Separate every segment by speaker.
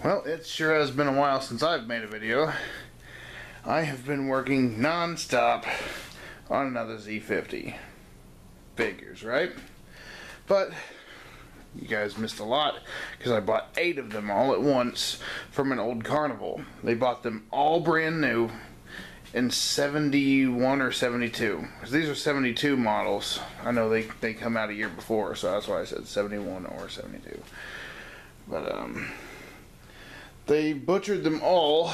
Speaker 1: Well, it sure has been a while since I've made a video. I have been working non-stop on another Z50. Figures, right? But you guys missed a lot because I bought 8 of them all at once from an old Carnival. They bought them all brand new in 71 or 72. Because these are 72 models. I know they come out a year before, so that's why I said 71 or 72. But they butchered them all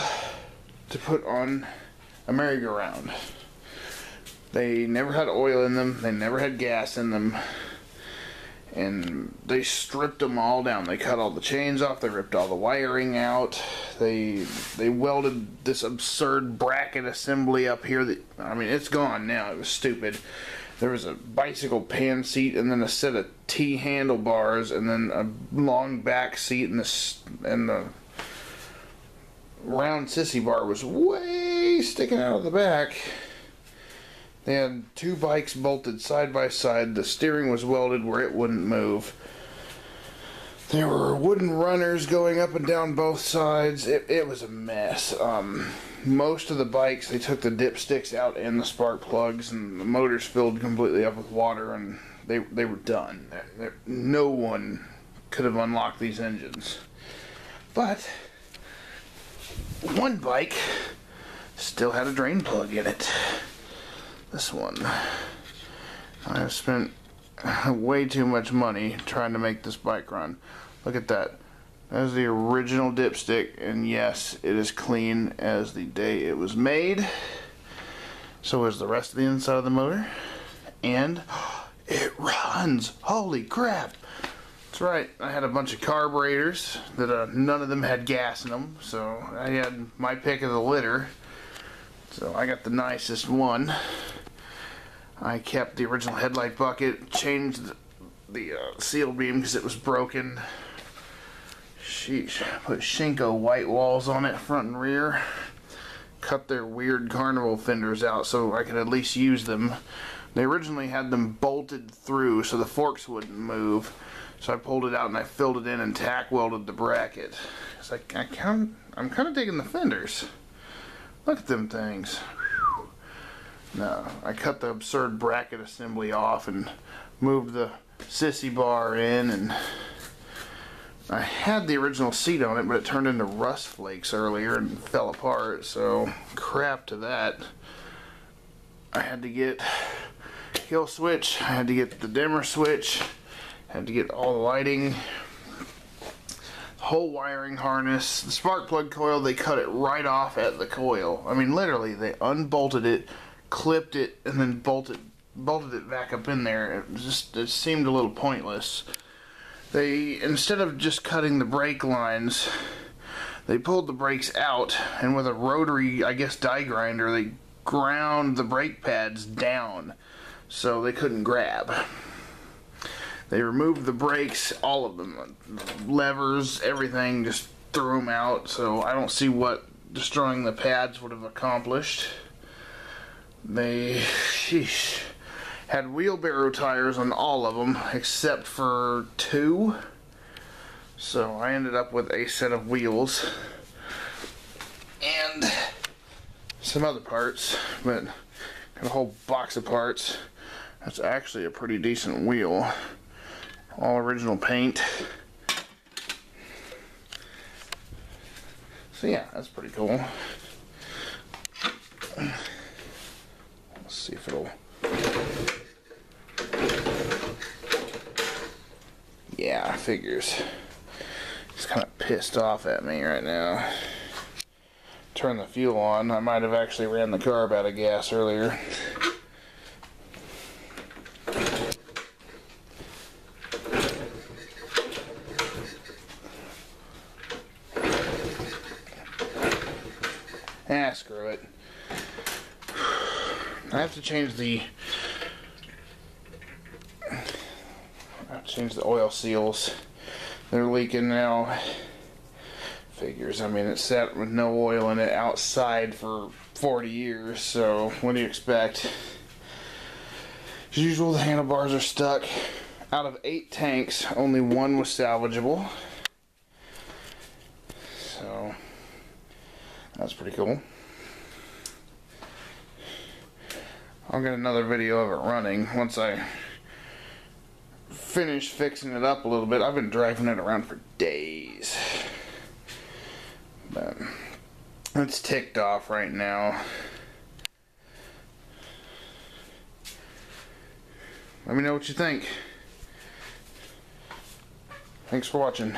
Speaker 1: to put on a merry-go-round. They never had oil in them, they never had gas in them, and they stripped them all down. They cut all the chains off, they ripped all the wiring out, they welded this absurd bracket assembly up here that, I mean, it's gone now. It was stupid. There was a bicycle pan seat and then a set of T handlebars and then a long back seat, and the round sissy bar was way sticking out of the back. They had 2 bikes bolted side by side. The steering was welded where it wouldn't move. There were wooden runners going up and down both sides. It was a mess. Most of the bikes, they took the dipsticks out and the spark plugs, and the motors filled completely up with water, and they were done. No one could have unlocked these engines. But one bike still had a drain plug in it. This one. I have spent way too much money trying to make this bike run. Look at that. That is the original dipstick, and yes, it is clean as the day it was made. So is the rest of the inside of the motor. And it runs! Holy crap! That's right, I had a bunch of carburetors that none of them had gas in them, so I had my pick of the litter. So I got the nicest one. I kept the original headlight bucket, changed the seal beam because it was broken. Sheesh. Put Shinko white walls on it, front and rear. Cut their weird Carnival fenders out so I could at least use them. They originally had them bolted through so the forks wouldn't move. So I pulled it out and I filled it in and tack welded the bracket. It's like I'm kind of digging the fenders. Look at them things. Whew. No, I cut the absurd bracket assembly off and moved the sissy bar in, and I had the original seat on it, but it turned into rust flakes earlier and fell apart, so crap to that. I had to get kill switch, I had to get the dimmer switch, had to get all the lighting, whole wiring harness, the spark plug coil. They cut it right off at the coil. I mean, literally, they unbolted it, clipped it, and then bolted it back up in there. It seemed a little pointless. They, instead of just cutting the brake lines, they pulled the brakes out, and with a rotary, I guess, die grinder, they ground the brake pads down so they couldn't grab. They removed the brakes, all of them, levers, everything, just threw them out, so I don't see what destroying the pads would have accomplished. They, sheesh, had wheelbarrow tires on all of them except for 2, so I ended up with a set of wheels and some other parts, but got a whole box of parts. That's actually a pretty decent wheel. All original paint. So yeah, that's pretty cool. Let's see if it'll... Yeah, figures. He's kind of pissed off at me right now. Turn the fuel on. I might have actually ran the carb out of gas earlier. Ah, screw it. I have to change the oil seals. They're leaking now. Figures. I mean, it sat with no oil in it outside for 40 years, so what do you expect? As usual, the handlebars are stuck. Out of 8 tanks, only 1 was salvageable. So that's pretty cool. I'll get another video of it running once I finish fixing it up a little bit. I've been driving it around for days. But it's ticked off right now. Let me know what you think. Thanks for watching.